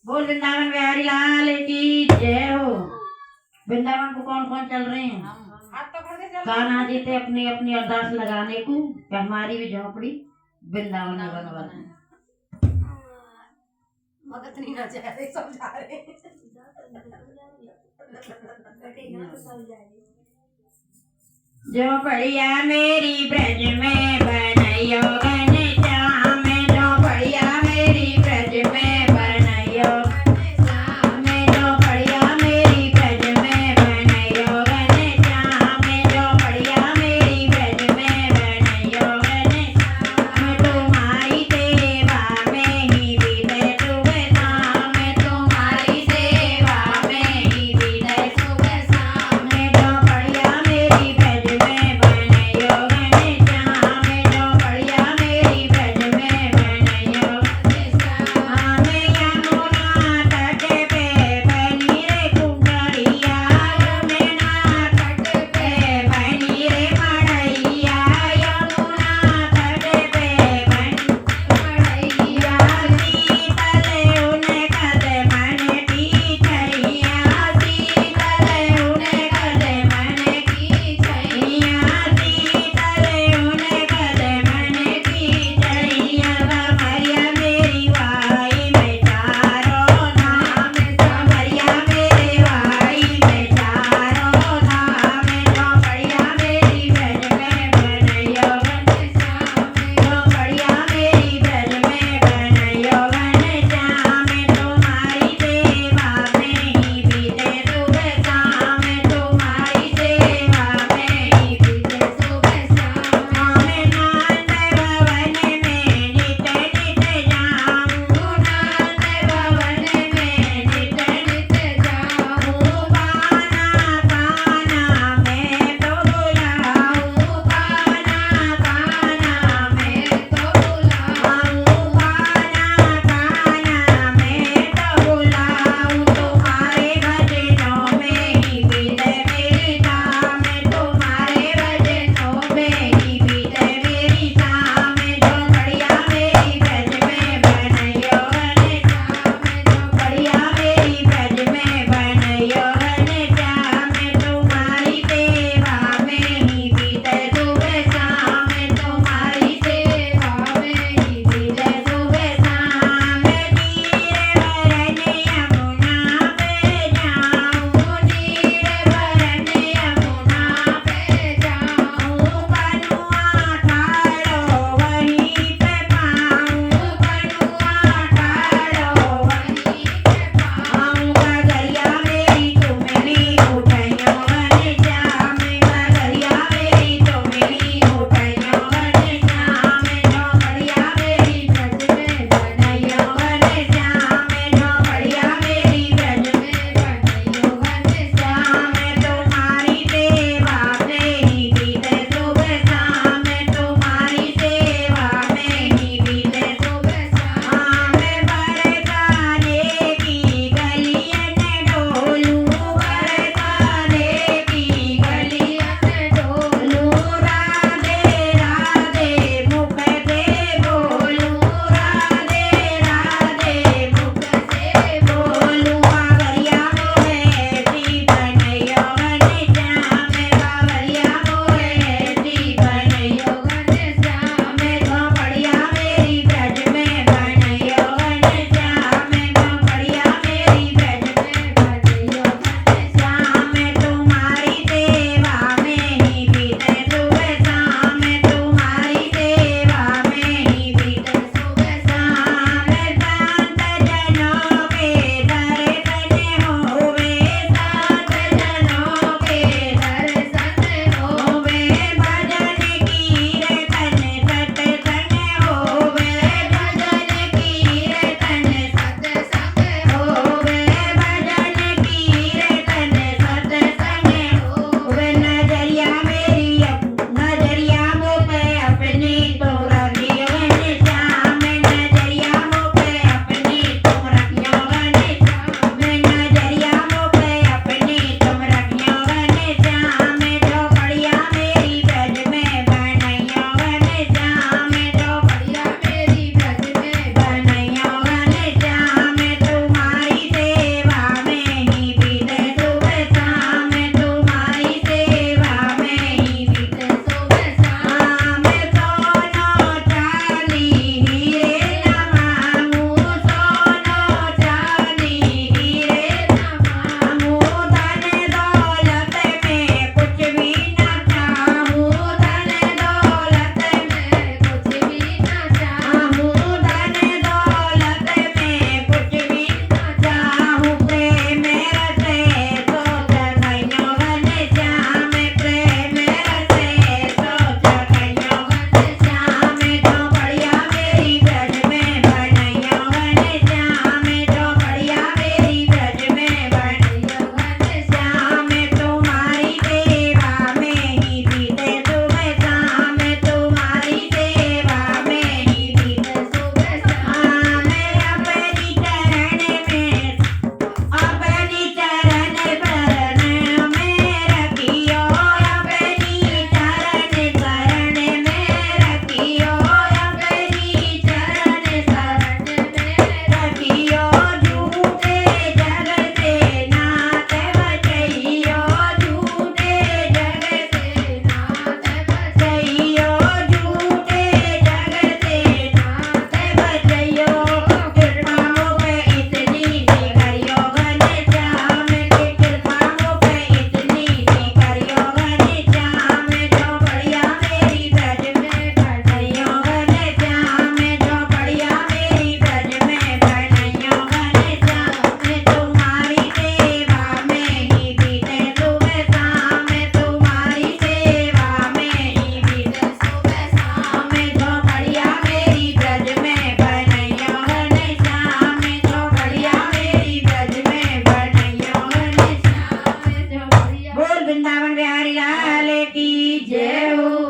बोल वृंदावन बिहारी लाल की जय हो। वृंदावन को कौन कौन चल रहे हैं? कान्हा जी थे अपनी अपनी अरदास लगाने को कि हमारी भी झोपड़ी वृंदावन में बनवाना। भगत नहीं ना जा रहे, सब जा रहे झोपड़िया मेरी ब्रज में बनैयो घनश्याम, झोपड़िया मेरी ब्रज में बनैयो घनश्याम, झोपड़िया मेरी ब्रज में बनैयो घनश्याम, झोपड़िया मेरी ब्रज में बनैयो घनश्याम। तुम्हारी सेवा में ही विदय सुबह शाम, तुम्हारी सेवा में ही विदय सुबह शाम, झोपड़िया मेरी ब्रज में बनैयो घनश्याम, झोपड़िया मेरी बिहारी लाल की जय हो।